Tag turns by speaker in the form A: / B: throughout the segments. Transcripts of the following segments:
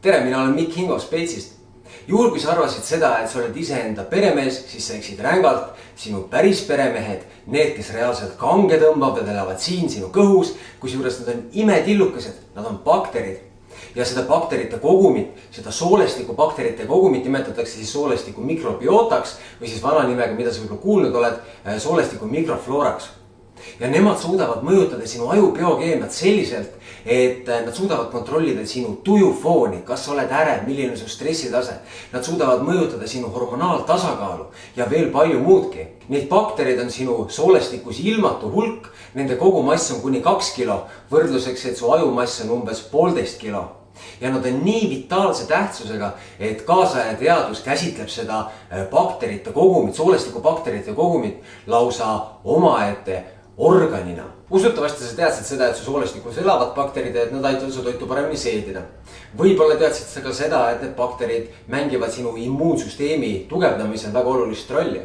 A: Tere, mina olen Mikk Kingo Speitsist. Juhul kui sa arvasid seda, et sa oled iseenda peremees, siis sa eksid rängalt. Sinu päris peremehed, need, kes reaalselt kange tõmbavad, elavad siin sinu kõhus, kusjuures nad on imetillukesed, nad on bakterid. Ja seda bakterite kogumit, seda soolestiku bakterite kogumit nimetatakse siis soolestiku mikrobiotaks või siis vana nimega, mida sa võib-olla kuulnud oled, soolestiku mikroflooraks. Ja nemad suudavad mõjutada sinu aju biokeemiat selliselt, et nad suudavad kontrollida sinu tujufooni, kas sa oled ärev, milline on su stressitase. Nad suudavad mõjutada sinu hormonaaltasakaalu ja veel palju muudki. Neid bakterid on sinu soolestikus ilmatu hulk, nende kogumass on kuni 2 kilo, võrdluseks, et su ajumass on umbes 1,5 kilo. Ja nad on nii vitaalse tähtsusega, et kaasaja teadus käsitleb seda bakterite kogumit, soolestiku bakterite kogumit lausa omaette organina. Usutavasti sa teadsid seda, et su soolestikus elavad bakterid, et nad aitavad su toitu paremini seedida. Võib-olla teadsid sa ka seda, et need bakterid mängivad sinu immuunsüsteemi tugevdamisel väga olulist rolli.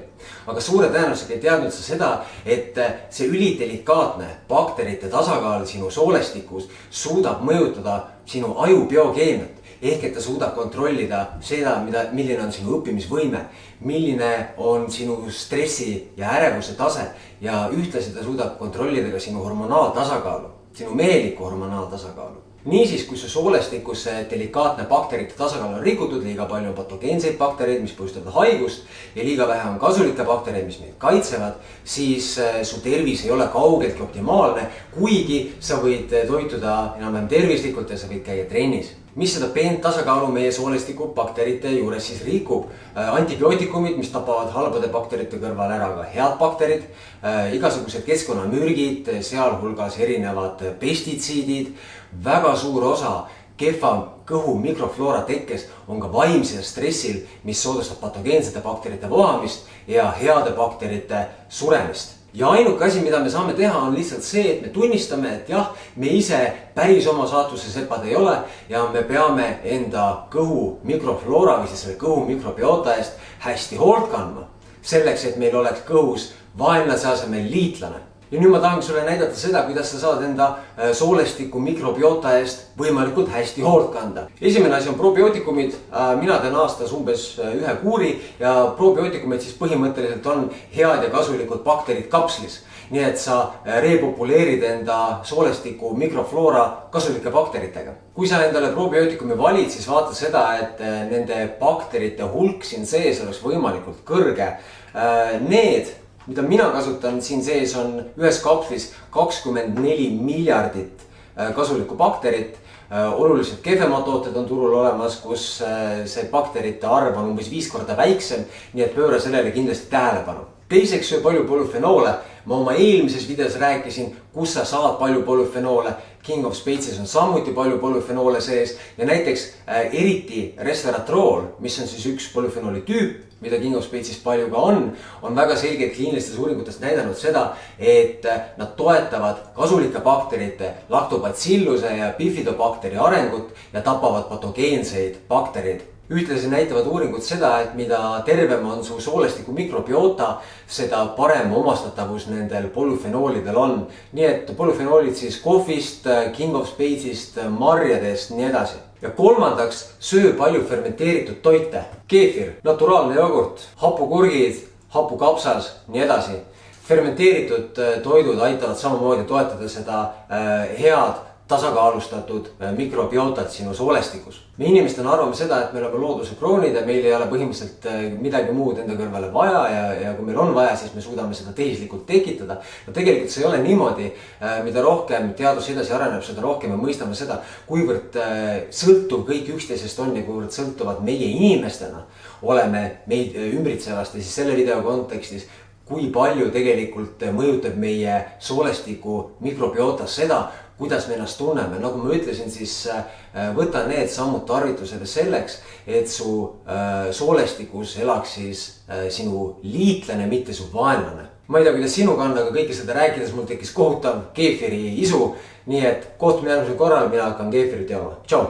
A: Aga suure tõenäoliselt ei teadnud sa seda, et see ülidelikaatne bakterite tasakaal sinu soolestikus suudab mõjutada sinu aju biokeemiat. Ehk et ta suudab kontrollida seda, milline on sinu õppimisvõime, milline on sinu stressi ja ärevuse tase ja ühtlasi ta suudab kontrollida ka sinu hormonaaltasakaalu, sinu mehelikku hormonaaltasakaalu. Niisiis, kui su soolestikus delikaatne bakterite tasakaal on rikutud, liiga palju on patogeenseid baktereid, mis põhjustavad haigust ja liiga vähe on kasulikke baktereid, mis meid kaitsevad, siis su tervis ei ole kaugeltki optimaalne, kuigi sa võid toituda enam-vähem tervislikult ja sa võid käia trennis. Mis seda peent tasakaalu meie soolestiku bakterite juures siis rikub? Antibiootikumid, mis tapavad halbade bakterite kõrval ära ka head bakterid, igasugused keskkonnamürgid, sealhulgas erinevad pestitsiidid, väga suur osa kehva kõhu mikrofloora tekkes on ka vaimsel stressil, mis soodustab patogeensete bakterite vohamist ja heade bakterite suremist. Ja ainuke asi, mida me saame teha, on lihtsalt see, et me tunnistame, et jah, me ise päris oma saatuse sepad ei ole ja me peame enda kõhu mikrofloora või siis selle kõhu mikrobiota eest hästi hoolt kandma. Selleks, et meil oleks kõhus vaenlase asemel liitlane. Ja nüüd ma tahan sulle näidata seda, kuidas sa saad enda soolestiku mikrobiota eest võimalikult hästi hoolt kanda. Esimene asi on probiootikumid. Mina teen aastas umbes 1 kuuri ja probiootikumid siis põhimõtteliselt on head ja kasulikud bakterid kapslis. Nii et sa repopuleerid enda soolestiku mikrofloora kasulike bakteritega. Kui sa endale probiootikumi valid, siis vaata seda, et nende bakterite hulk siin sees oleks võimalikult kõrge. Need, mida mina kasutan siin sees, on ühes kapslis 24 miljardit kasulikku bakterit. Oluliselt kehvemad tooted on turul olemas, kus see bakterite arv on umbes 5 korda väiksem, nii et pööra sellele kindlasti tähelepanu. Teiseks söö palju polüfenoole. Ma oma eelmises videos rääkisin, kus sa saad palju polüfenoole. King of Speitsis on samuti palju polüfenoole sees ja näiteks eriti resveratrool, mis on siis üks polüfenooli tüüp, mida King of Speitsis palju ka on väga selgelt kliinilistes uuringutest näidanud seda, et nad toetavad kasulike bakterite, lactobacilluse ja bifidobakteri arengut ja tapavad patogeenseid baktereid. Ühtlasi näitavad uuringud seda, et mida tervem on su soolestiku mikrobiota, seda parem omastatavus nendel polüfenoolidel on. Nii et polüfenoolid siis kohvist, King of Speitsist, marjadest, nii edasi. Ja kolmandaks, söö palju fermenteeritud toite. Keefir, naturaalne jogurt, hapukurgid, hapukapsas, nii edasi. Fermenteeritud toidud aitavad samamoodi toetada seda head tasakaalustatud mikrobiotat sinu soolestikus. Me inimestena arvame seda, et me oleme looduse kroonid ja meil ei ole põhimõtteliselt midagi muud enda kõrvale vaja ja kui meil on vaja, siis me suudame seda tehislikult tekitada. No tegelikult see ei ole niimoodi, mida rohkem teadus edasi areneb, seda rohkem me mõistame seda, kuivõrd sõltuv kõik üksteisest on ja kuivõrd sõltuvad meie inimestena oleme meid ümbritsevast ja siis selle video kontekstis, kui palju tegelikult mõjutab meie soolestiku mikrobiota seda, kuidas me ennast tunneme. Nagu ma ütlesin, siis võta need sammud tarvitusele selleks, et su soolestikus elaks siis sinu liitlane, mitte su vaenlane. Ma ei tea, kuidas sinuga on, aga kõike seda rääkides mul tekkis kohutav keefiri isu. Nii et kohtume järgmisel korral, mina hakkan keefirit jooma. Tšau!